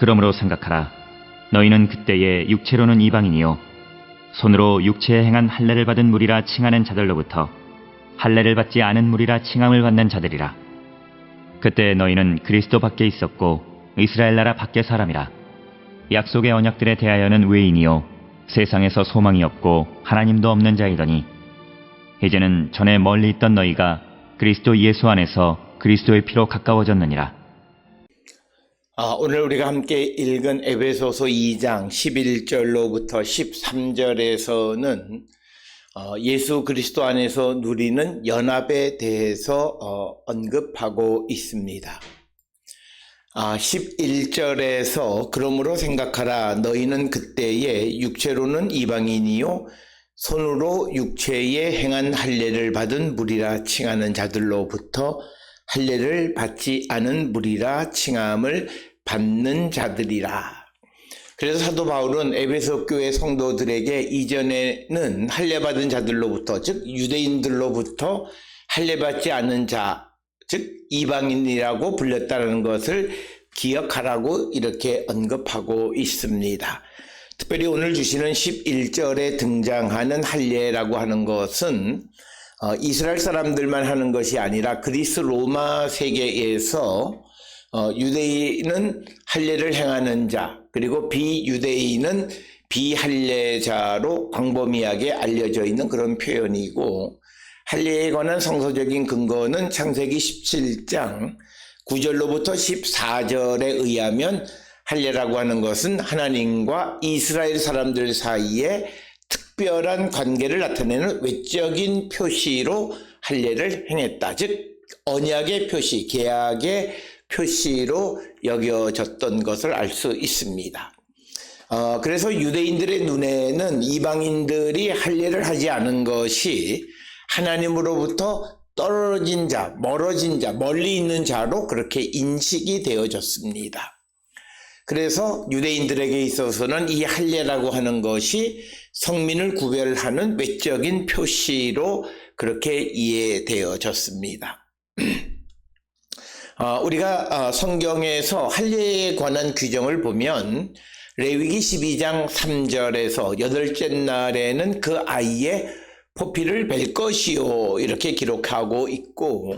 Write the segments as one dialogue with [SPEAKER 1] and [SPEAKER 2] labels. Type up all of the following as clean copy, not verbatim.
[SPEAKER 1] 그러므로 생각하라. 너희는 그때에 육체로는 이방인이요 손으로 육체에 행한 할례를 받은 무리라 칭하는 자들로부터 할례를 받지 않은 무리라 칭함을 받는 자들이라. 그때 너희는 그리스도 밖에 있었고 이스라엘 나라 밖의 사람이라. 약속의 언약들에 대하여는 외인이요 세상에서 소망이 없고 하나님도 없는 자이더니 이제는 전에 멀리 있던 너희가 그리스도 예수 안에서 그리스도의 피로 가까워졌느니라.
[SPEAKER 2] 오늘 우리가 함께 읽은 에베소서 2장 11절로부터 13절에서는 예수 그리스도 안에서 누리는 연합에 대해서 언급하고 있습니다. 11절에서 그러므로 생각하라. 너희는 그때에 육체로는 이방인이요 손으로 육체에 행한 할례를 받은 무리라 칭하는 자들로부터 할례를 받지 않은 무리라 칭함을 받는 자들이라. 그래서 사도 바울은 에베소 교회 성도들에게 이전에는 할례 받은 자들로부터, 즉 유대인들로부터 할례 받지 않은 자, 즉 이방인이라고 불렸다는 것을 기억하라고 이렇게 언급하고 있습니다. 특별히 오늘 주시는 11절에 등장하는 할례라고 하는 것은 이스라엘 사람들만 하는 것이 아니라 그리스 로마 세계에서 유대인은 할례를 행하는 자, 그리고 비유대인은 비할례자로 광범위하게 알려져 있는 그런 표현이고, 할례에 관한 성서적인 근거는 창세기 17장 9절로부터 14절에 의하면 할례라고 하는 것은 하나님과 이스라엘 사람들 사이에 특별한 관계를 나타내는 외적인 표시로 할례를 행했다. 즉 언약의 표시, 계약의 표시로 여겨졌던 것을 알 수 있습니다. 그래서 유대인들의 눈에는 이방인들이 할례를 하지 않은 것이 하나님으로부터 떨어진 자, 멀어진 자, 멀리 있는 자로 그렇게 인식이 되어졌습니다. 그래서 유대인들에게 있어서는 이 할례라고 하는 것이 성민을 구별하는 외적인 표시로 그렇게 이해되어졌습니다. 우리가 성경에서 할례에 관한 규정을 보면 레위기 12장 3절에서 여덟째 날에는 그 아이의 포피를 벨 것이요 이렇게 기록하고 있고,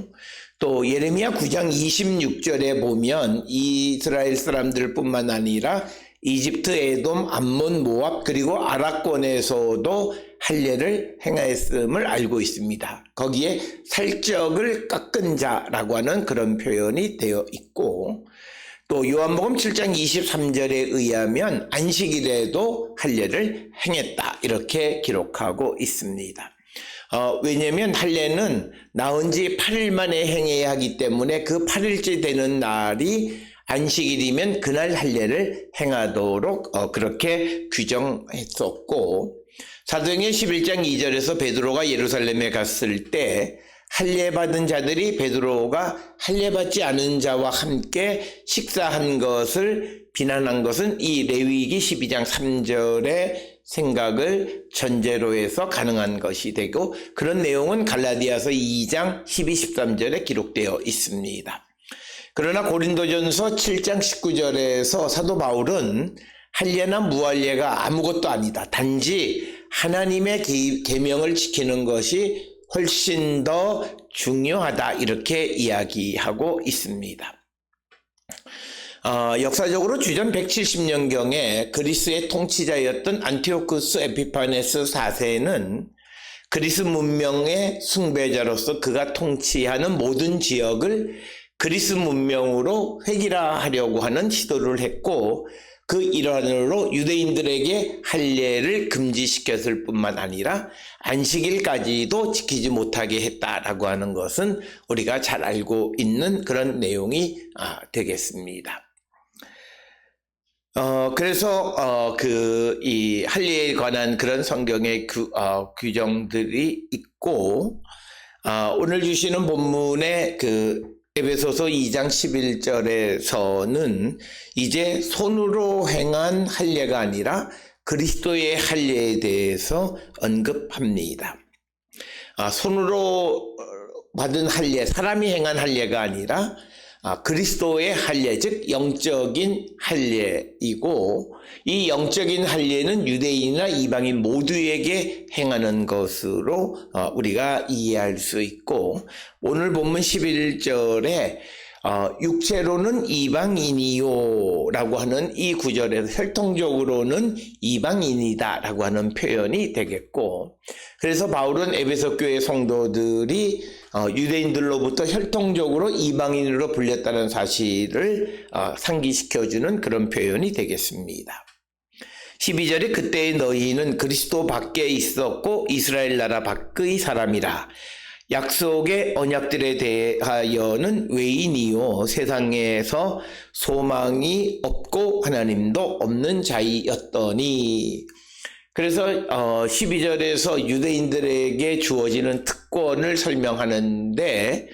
[SPEAKER 2] 또 예레미야 9장 26절에 보면 이스라엘 사람들뿐만 아니라 이집트, 에돔, 암몬, 모압 그리고 아랍권에서도 할례를 행하였음을 알고 있습니다. 거기에 살적을 깎은 자라고 하는 그런 표현이 되어 있고, 또 요한복음 7장 23절에 의하면 안식일에도 할례를 행했다 이렇게 기록하고 있습니다. 왜냐하면 할례는 나은 지 8일 만에 행해야 하기 때문에 그 8일째 되는 날이 안식일이면 그날 할례를 행하도록 그렇게 규정했었고, 사도행전 11장 2절에서 베드로가 예루살렘에 갔을 때 할례 받은 자들이 베드로가 할례 받지 않은 자와 함께 식사한 것을 비난한 것은 이 레위기 12장 3절의 생각을 전제로 해서 가능한 것이 되고, 그런 내용은 갈라디아서 2장 12, 13절에 기록되어 있습니다. 그러나 고린도전서 7장 19절에서 사도 바울은 할례나 무할례가 아무것도 아니다. 단지 하나님의 계명을 지키는 것이 훨씬 더 중요하다 이렇게 이야기하고 있습니다. 역사적으로 주전 170년경에 그리스의 통치자였던 안티오쿠스 에피파네스 4세는 그리스 문명의 숭배자로서 그가 통치하는 모든 지역을 그리스 문명으로 획일화하려고 하는 시도를 했고, 그 일환으로 유대인들에게 할례를 금지시켰을 뿐만 아니라 안식일까지도 지키지 못하게 했다라고 하는 것은 우리가 잘 알고 있는 그런 내용이 되겠습니다. 그래서 이 할례에 관한 그런 성경의 규정들이 있고, 오늘 주시는 본문의 에베소서 2장 11절에서는 이제 손으로 행한 할례가 아니라 그리스도의 할례에 대해서 언급합니다. 손으로 받은 할례, 사람이 행한 할례가 아니라 그리스도의 할례, 즉 영적인 할례이고, 이 영적인 할례는 유대인이나 이방인 모두에게 행하는 것으로 우리가 이해할 수 있고, 오늘 본문 11절에 육체로는 이방인이요 라고 하는 이 구절에서 혈통적으로는 이방인이다 라고 하는 표현이 되겠고, 그래서 바울은 에베소 교회 성도들이 유대인들로부터 혈통적으로 이방인으로 불렸다는 사실을 상기시켜주는 그런 표현이 되겠습니다. 12절에 그때의 너희는 그리스도 밖에 있었고 이스라엘 나라 밖의 사람이라. 약속의 언약들에 대하여는 외인이요 세상에서 소망이 없고 하나님도 없는 자이었더니. 그래서 12절에서 유대인들에게 주어지는 특권을 설명하는데,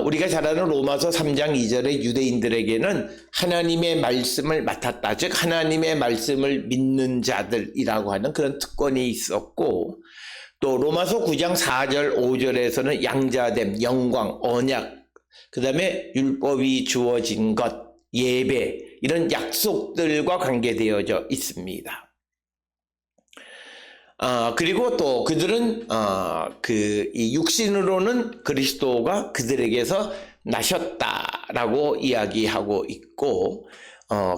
[SPEAKER 2] 우리가 잘 아는 로마서 3장 2절에 유대인들에게는 하나님의 말씀을 맡았다, 즉 하나님의 말씀을 믿는 자들이라고 하는 그런 특권이 있었고, 또 로마서 9장 4절 5절에서는 양자됨, 영광, 언약, 그 다음에 율법이 주어진 것, 예배, 이런 약속들과 관계되어져 있습니다. 그리고 또 그들은 이 육신으로는 그리스도가 그들에게서 나셨다라고 이야기하고 있고,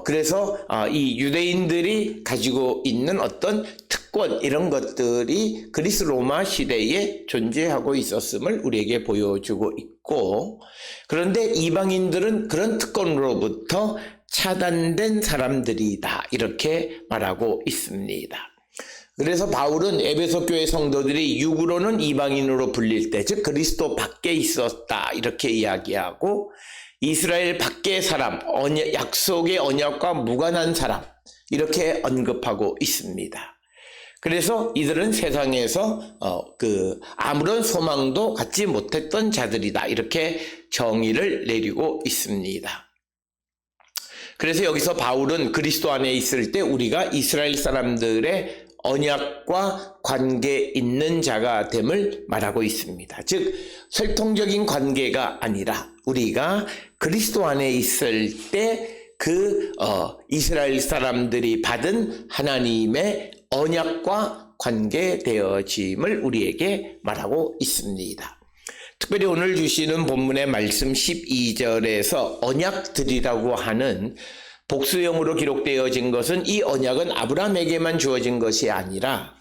[SPEAKER 2] 그래서 이 유대인들이 가지고 있는 어떤 특권, 이런 것들이 그리스 로마 시대에 존재하고 있었음을 우리에게 보여주고 있고, 그런데 이방인들은 그런 특권으로부터 차단된 사람들이다, 이렇게 말하고 있습니다. 그래서 바울은 에베소 교회 성도들이 육으로는 이방인으로 불릴 때, 즉 그리스도 밖에 있었다, 이렇게 이야기하고, 이스라엘 밖의 사람, 약속의 언약과 무관한 사람, 이렇게 언급하고 있습니다. 그래서 이들은 세상에서 아무런 소망도 갖지 못했던 자들이다, 이렇게 정의를 내리고 있습니다. 그래서 여기서 바울은 그리스도 안에 있을 때 우리가 이스라엘 사람들의 언약과 관계 있는 자가 됨을 말하고 있습니다. 즉 혈통적인 관계가 아니라 우리가 그리스도 안에 있을 때 이스라엘 사람들이 받은 하나님의 언약과 관계되어짐을 우리에게 말하고 있습니다. 특별히 오늘 주시는 본문의 말씀 12절에서 언약들이라고 하는 복수형으로 기록되어진 것은, 이 언약은 아브라함에게만 주어진 것이 아니라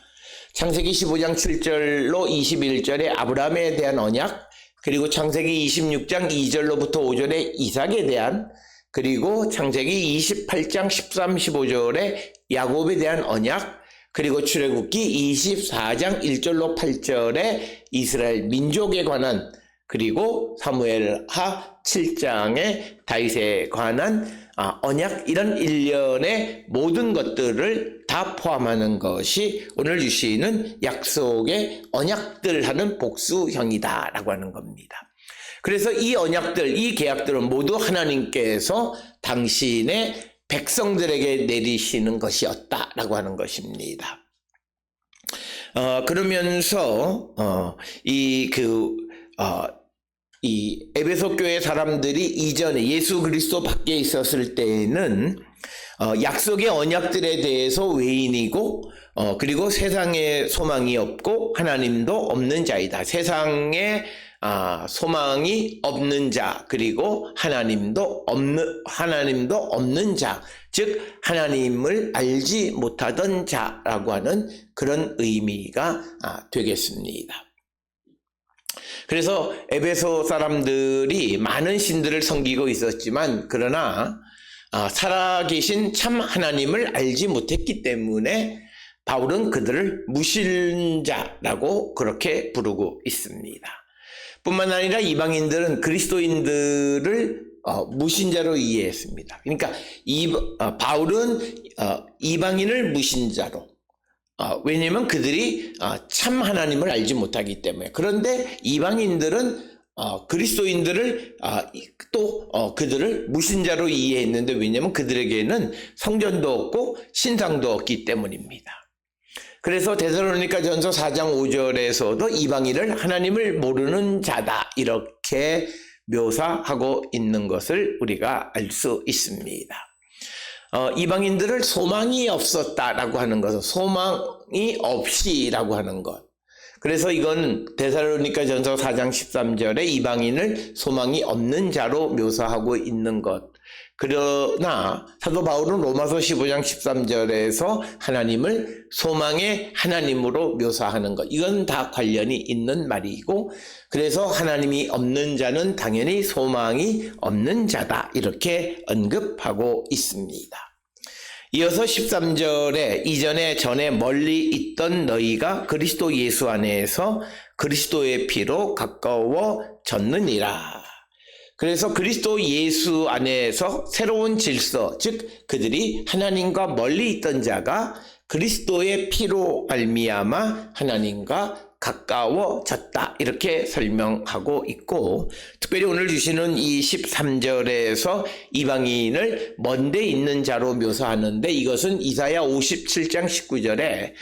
[SPEAKER 2] 창세기 15장 7절로 21절에 아브라함에 대한 언약, 그리고 창세기 26장 2절로부터 5절에 이삭에 대한, 그리고 창세기 28장 13, 15절에 야곱에 대한 언약, 그리고 출애굽기 24장 1절로 8절에 이스라엘 민족에 관한, 그리고 사무엘하 7장에 다윗에 관한 언약, 이런 일련의 모든 것들을 다 포함하는 것이 오늘 주시는 약속의 언약들 하는 복수형이다라고 하는 겁니다. 그래서 이 언약들, 이 계약들은 모두 하나님께서 당신의 백성들에게 내리시는 것이었다라고 하는 것입니다. 그러면서 이 에베소 교회 사람들이 이전에 예수 그리스도 밖에 있었을 때에는 약속의 언약들에 대해서 외인이고, 그리고 세상에 소망이 없고 하나님도 없는 자이다. 세상에 소망이 없는 자, 그리고 하나님도 없는 자, 즉 하나님을 알지 못하던 자라고 하는 그런 의미가 되겠습니다. 그래서 에베소 사람들이 많은 신들을 섬기고 있었지만, 그러나 살아계신 참 하나님을 알지 못했기 때문에 바울은 그들을 무신자라고 그렇게 부르고 있습니다. 뿐만 아니라 이방인들은 그리스도인들을 무신자로 이해했습니다. 그러니까 바울은 이방인을 무신자로, 왜냐하면 그들이 참 하나님을 알지 못하기 때문에. 그런데 이방인들은 그리스도인들을 또 그들을 무신자로 이해했는데, 왜냐하면 그들에게는 성전도 없고 신상도 없기 때문입니다. 그래서 데살로니가전서 4장 5절에서도 이방인을 하나님을 모르는 자다, 이렇게 묘사하고 있는 것을 우리가 알 수 있습니다. 이방인들을 소망이 없었다라고 하는 것은 소망이 없이라고 하는 것. 그래서 이건 데살로니가전서 4장 13절에 이방인을 소망이 없는 자로 묘사하고 있는 것. 그러나 사도 바울은 로마서 15장 13절에서 하나님을 소망의 하나님으로 묘사하는 것. 이건 다 관련이 있는 말이고, 그래서 하나님이 없는 자는 당연히 소망이 없는 자다, 이렇게 언급하고 있습니다. 이어서 13절에 이전에 전에 멀리 있던 너희가 그리스도 예수 안에서 그리스도의 피로 가까워졌느니라. 그래서 그리스도 예수 안에서 새로운 질서, 즉 그들이 하나님과 멀리 있던 자가 그리스도의 피로 말미암아 하나님과 가까워졌다, 이렇게 설명하고 있고, 특별히 오늘 주시는 이 13절에서 이방인을 먼데 있는 자로 묘사하는데, 이것은 이사야 57장 19절에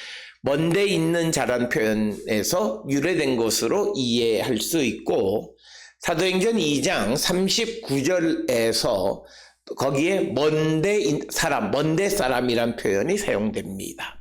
[SPEAKER 2] 먼데 있는 자란 표현에서 유래된 것으로 이해할 수 있고, 사도행전 2장 39절에서 거기에 먼데 사람이란 표현이 사용됩니다.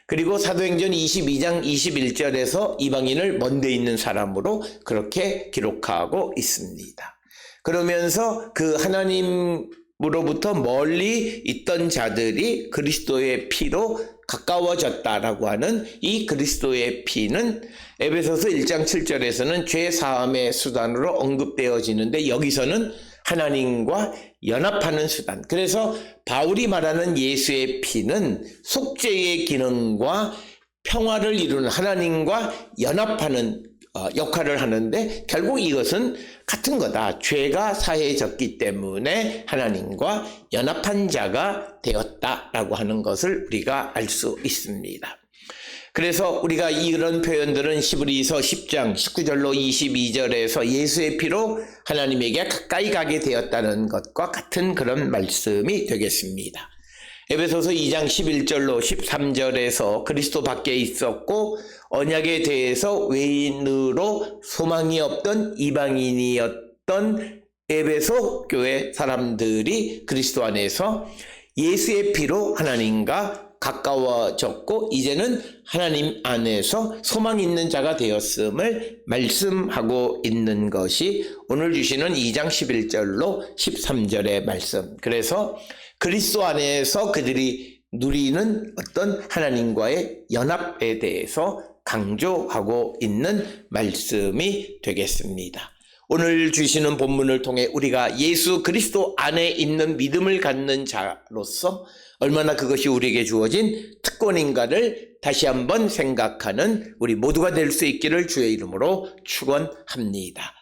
[SPEAKER 2] 그리고 사도행전 22장 21절에서 이방인을 먼데 있는 사람으로 그렇게 기록하고 있습니다. 그러면서 그 하나님으로부터 멀리 있던 자들이 그리스도의 피로 가까워졌다라고 하는 이 그리스도의 피는 에베소서 1장 7절에서는 죄 사함의 수단으로 언급되어지는데, 여기서는 하나님과 연합하는 수단. 그래서 바울이 말하는 예수의 피는 속죄의 기능과 평화를 이루는, 하나님과 연합하는 역할을 하는데, 결국 이것은 같은 거다. 죄가 사해졌기 때문에 하나님과 연합한 자가 되었다라고 하는 것을 우리가 알 수 있습니다. 그래서 우리가 이런 표현들은 히브리서 10장 19절로 22절에서 예수의 피로 하나님에게 가까이 가게 되었다는 것과 같은 그런 말씀이 되겠습니다. 에베소서 2장 11절로 13절에서 그리스도 밖에 있었고 언약에 대해서 외인으로 소망이 없던 이방인이었던 에베소 교회 사람들이 그리스도 안에서 예수의 피로 하나님과 가까워졌고 이제는 하나님 안에서 소망 있는 자가 되었음을 말씀하고 있는 것이 오늘 주시는 2장 11절로 13절의 말씀. 그래서 그리스도 안에서 그들이 누리는 어떤 하나님과의 연합에 대해서 강조하고 있는 말씀이 되겠습니다. 오늘 주시는 본문을 통해 우리가 예수 그리스도 안에 있는 믿음을 갖는 자로서 얼마나 그것이 우리에게 주어진 특권인가를 다시 한번 생각하는 우리 모두가 될 수 있기를 주의 이름으로 축원합니다.